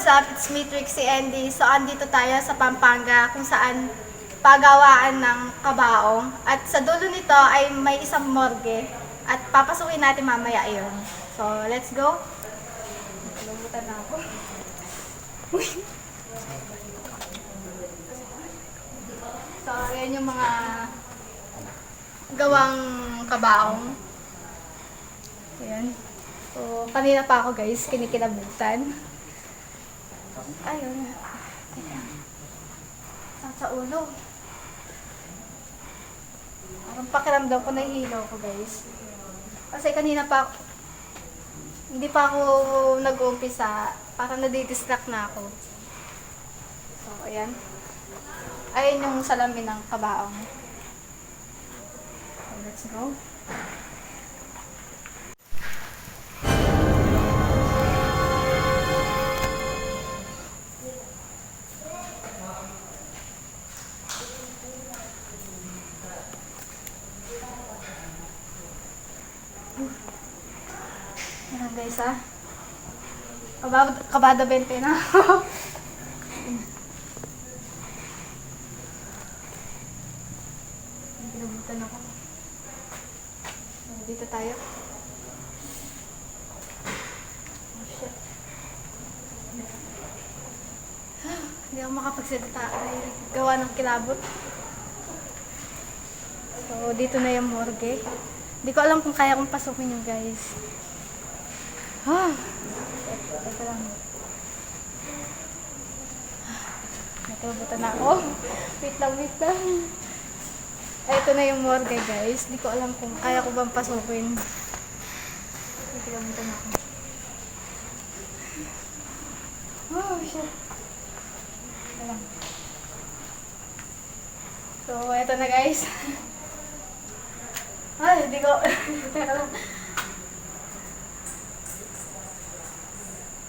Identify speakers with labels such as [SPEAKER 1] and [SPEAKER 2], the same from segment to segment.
[SPEAKER 1] what's up? It's me, Trixie Andy. So, andito tayo sa Pampanga kung saan pagawaan ng kabaong. At sa dulo nito ay may isang morgue. At papasukin natin mamaya yun. So, let's go. Nalubutan na ako. So, ayan yung mga gawang kabaong. Ayan. So, kanina pa ako guys, kinikilabutan. Ayun. Ayan. Sa ulo. Parang pakiramdam ko na hilo ko guys. Kasi kanina pa, hindi pa ako nag-uumpisa. Parang nadidistract na ako. So, ayan. Ayan yung salamin ng kabaong. So, let's go. Ayan guys ha. Kabada 20 na. Pinabutan ako. So, dito tayo. Oh shit. Hindi ako makapagsalita. Ay, gawa ng kilabot. So, dito na yung morgue. Hindi ko alam kung kaya kong pasukin yung guys. Teka lang. Nakilabutan na ako. Wait lang. Ay, ito na yung morgue guys. Hindi ko alam kung kaya ko bang pasukin. Nakilabutan ako. Oh, shit. Teka lang. So, ito na guys. Ay, hindi ko. Teka lang.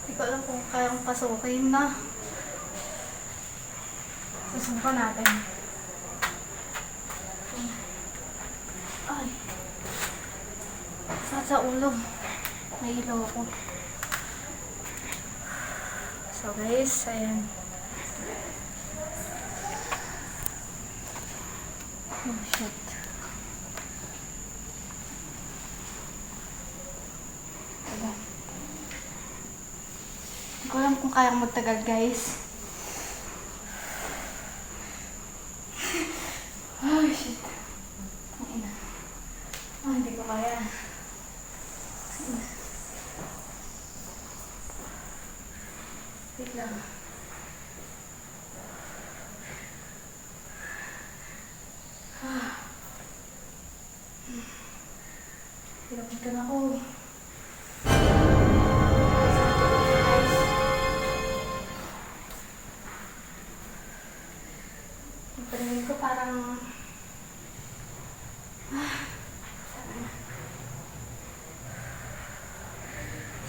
[SPEAKER 1] Hindi ko alam kung kaya kong pasukin na. Susubukan natin. Ay. Sa ulo. Nahilo ako. So guys, ayan. Oh shit. Ayan. Hindi ko alam kung kaya magtagal guys. Oh shit. Hindi ko kaya. Wait lang. Pinapuntan ako. Yung paningin ko parang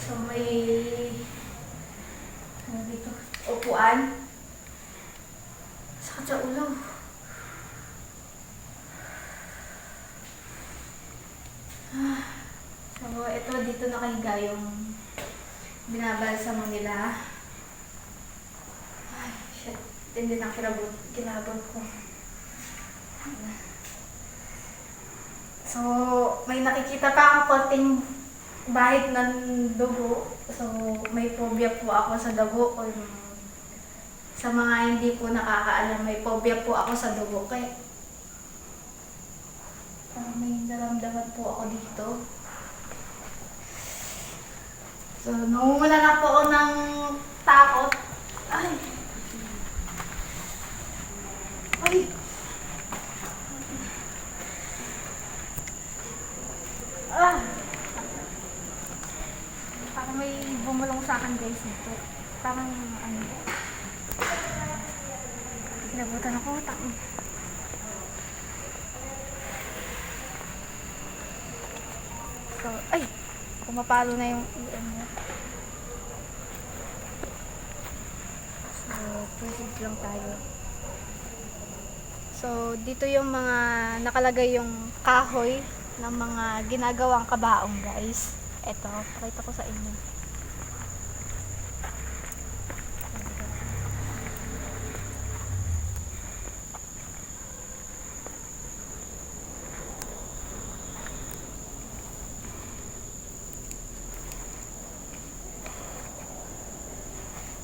[SPEAKER 1] so may ano dito? Upuan. Sakit sa ulo. So ito dito nakahiga yung binabalsamo nila. Ay shit. Hindi na kilabot ko. So, may nakikita pa ako konting bahid ng dugo. So, may phobia po ako sa dugo. O sa mga hindi po nakakaalam, may phobia po ako sa dugo. Kaya, may naramdaman po ako dito. So, namumula na po ako ng takot. Ay! Ay! Parang may bumulong sa akin guys nito. Parang ano. Kinabutan ako. So, ay! Kumapalo na yung EM niya. So, proceed lang tayo. So, dito yung mga nakalagay yung kahoy ng mga ginagawang kabaong guys. Eto, pakita ko sa inyo.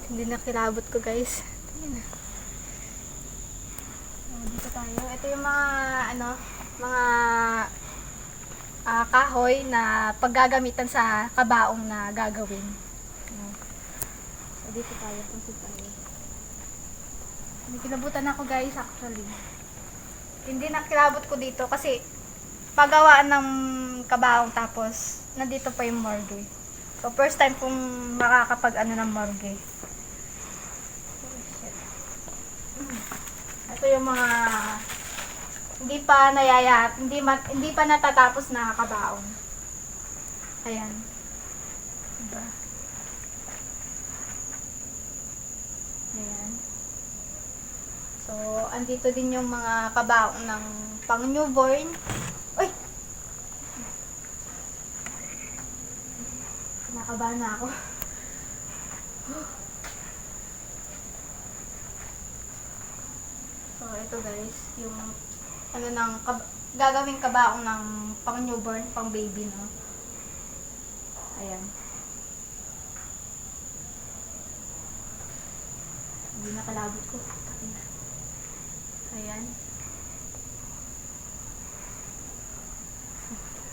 [SPEAKER 1] Hindi na kilabot ko, guys. Ayan. So, dito tayo. Ito yung mga, mga kahoy na paggagamitan sa kabaong na gagawin. Ayan. So, dito tayo. Punta tayo. May kilabutan ako, guys, actually. Hindi na kilabot ko dito kasi paggawaan ng kabaong tapos nandito pa yung morgue. So, first time kong makakapag ng morgue. Ito yung mga hindi pa natatapos na kabaong. Ayan. Diba? Ayan. So, andito din yung mga kabaong ng pang newborn. Uy! Kinakabahan na ako. So, ito guys, yung gagawing kabaong ng pang newborn, pang baby, no? Ayan. Hindi nakalabot ko. Ayan.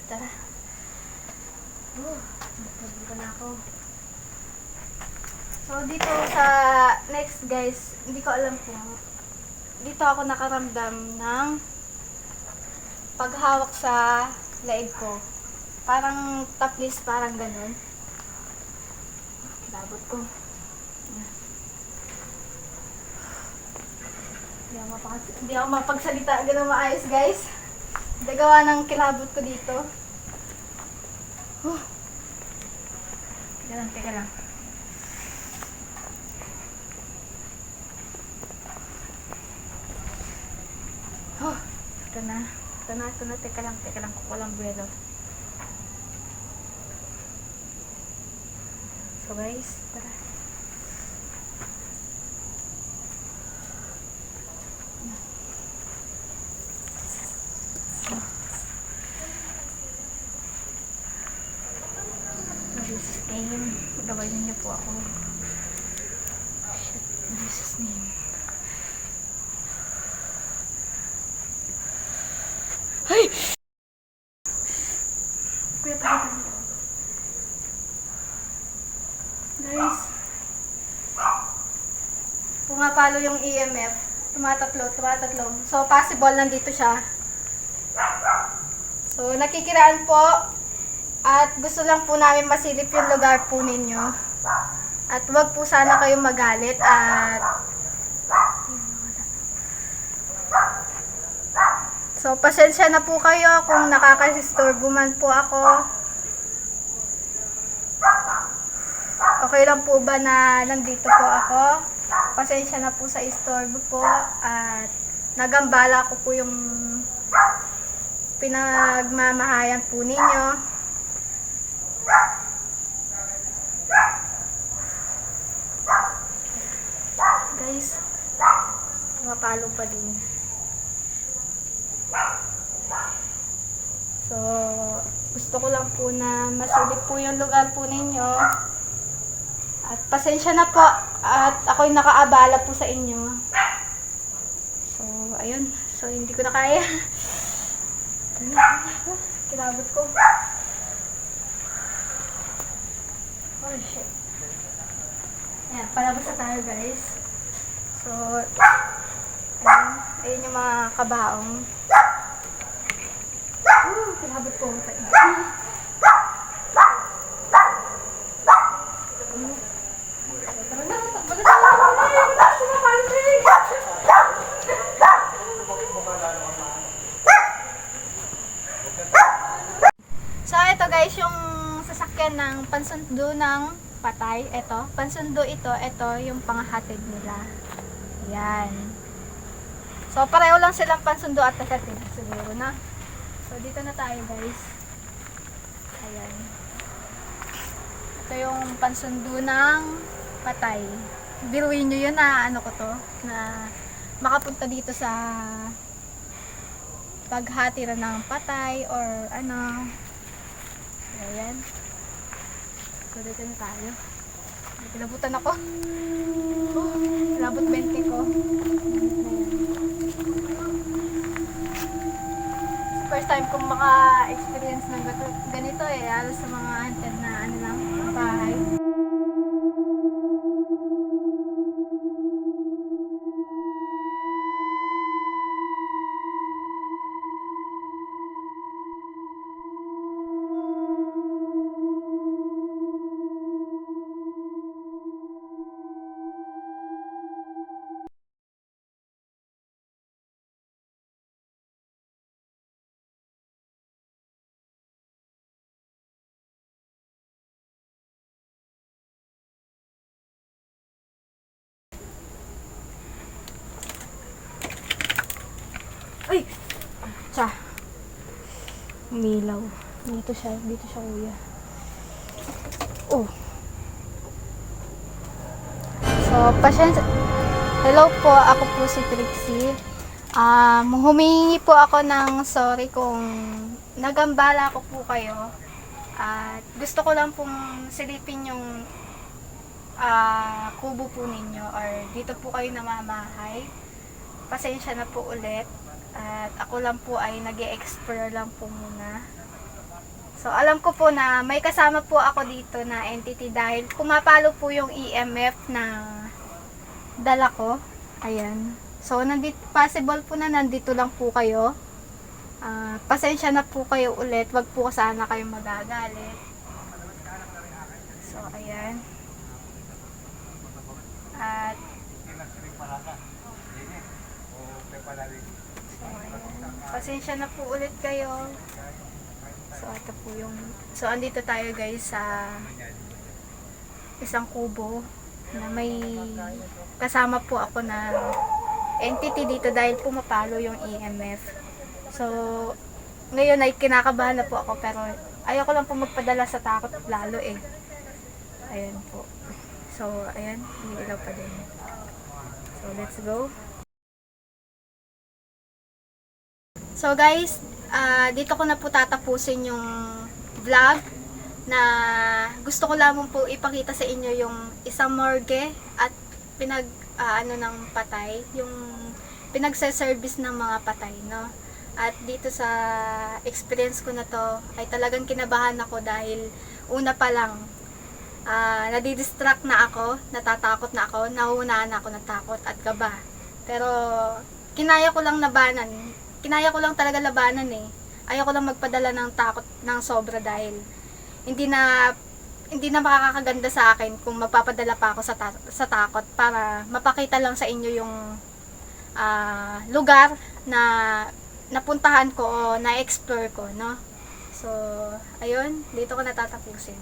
[SPEAKER 1] Tara. Nagpagod na ako. So, dito sa next guys, hindi ko alam kung dito ako nakaramdam ng paghawak sa leeg ko. Parang taplis, parang ganun. Labot ko. Hindi ako mapagsalita ganun maayos, guys. Nagawa ng kilabot ko dito. Teka lang. Ito na. Teka lang. Walang buwelo. So guys, tara. Jesus name. Gawain niyo po ako. Shit. Jesus name. Ay! Kuya, pakita mo. Guys. Pumapalo yung EMF. Tumatatlo. So, possible nandito siya. So, nakikiraan po. At gusto lang po namin masilip yung lugar po ninyo. At wag po sana kayong magalit. At so, pasensya na po kayo kung nakakasistorbo man po ako. Okay lang po ba na nandito po ako? Pasensya na po sa istorbo po. At nagambala ko po yung pinagmamahayan po ninyo. Guys, mapalo pa din. So, gusto ko lang po na masilip po yung lugar po ninyo. At pasensya na po. At ako'y nakaabala po sa inyo. So, ayun. So, hindi ko na kaya. Kilabot ko. Oh, shit. Ayan, palabas na tayo, guys. So, ayun yung mga kabaong. Kilabot ko. So, ito guys, yung sasakyan ng pansundo ng patay. Ito, pansundo ito yung panghatid nila. Yan. So, pareho lang silang pansundo at hatid. Siguro na. So, dito na tayo guys. Ayan. Ito yung pansundo ng patay. Biruin nyo yun na ano ko to, na makapunta dito sa paghatiran ng patay or ano. So, ayan. So, dito na tayo. Kinabutan ako. Labot 20 ko. First time kong maka-experience ng ganito eh. Halos sa mga haunted na ano lang, bahay. Ay! Tsa. Umilaw. Dito siya kuya. Oh. So, pasensya. Hello po, ako po si Trixie. Humingi po ako ng sorry kung nagambala ko po kayo. At gusto ko lang pong silipin yung kubo po ninyo or dito po kayo namamahay. Pasensya na po ulit. At ako lang po ay nag-e-explore lang po muna. So, alam ko po na may kasama po ako dito na entity dahil pumapalo po yung EMF na dala ko. Ayan. So, possible po na nandito lang po kayo. Pasensya na po kayo ulit. Wag po sana kayo magagalit. So, ayan. At pasensya na po ulit kayo. So, ito po yung... So, andito tayo guys sa isang kubo na may kasama po ako na entity dito dahil pumapalo yung EMF. So, ngayon ay kinakabahan na po ako pero ayoko lang po magpadala sa takot lalo eh. Ayan po. So, ayan. Umiilaw pa din. So, let's go. So guys, dito ko na po tatapusin yung vlog na gusto ko lamang po ipakita sa inyo yung isang morgue at ng patay, yung pinagse-service ng mga patay, no? At dito sa experience ko na to ay talagang kinabahan ako dahil una pa lang nadidistract na ako, natatakot na ako, nahuhunaan ako ng takot at kaba. Pero kinaya ko lang talaga labanan eh. Ayoko lang magpadala ng takot ng sobra dahil hindi na makakaganda sa akin kung magpapadala pa ako sa takot para mapakita lang sa inyo yung lugar na napuntahan ko o na-explore ko, no? So, ayun, dito ko natatapusin.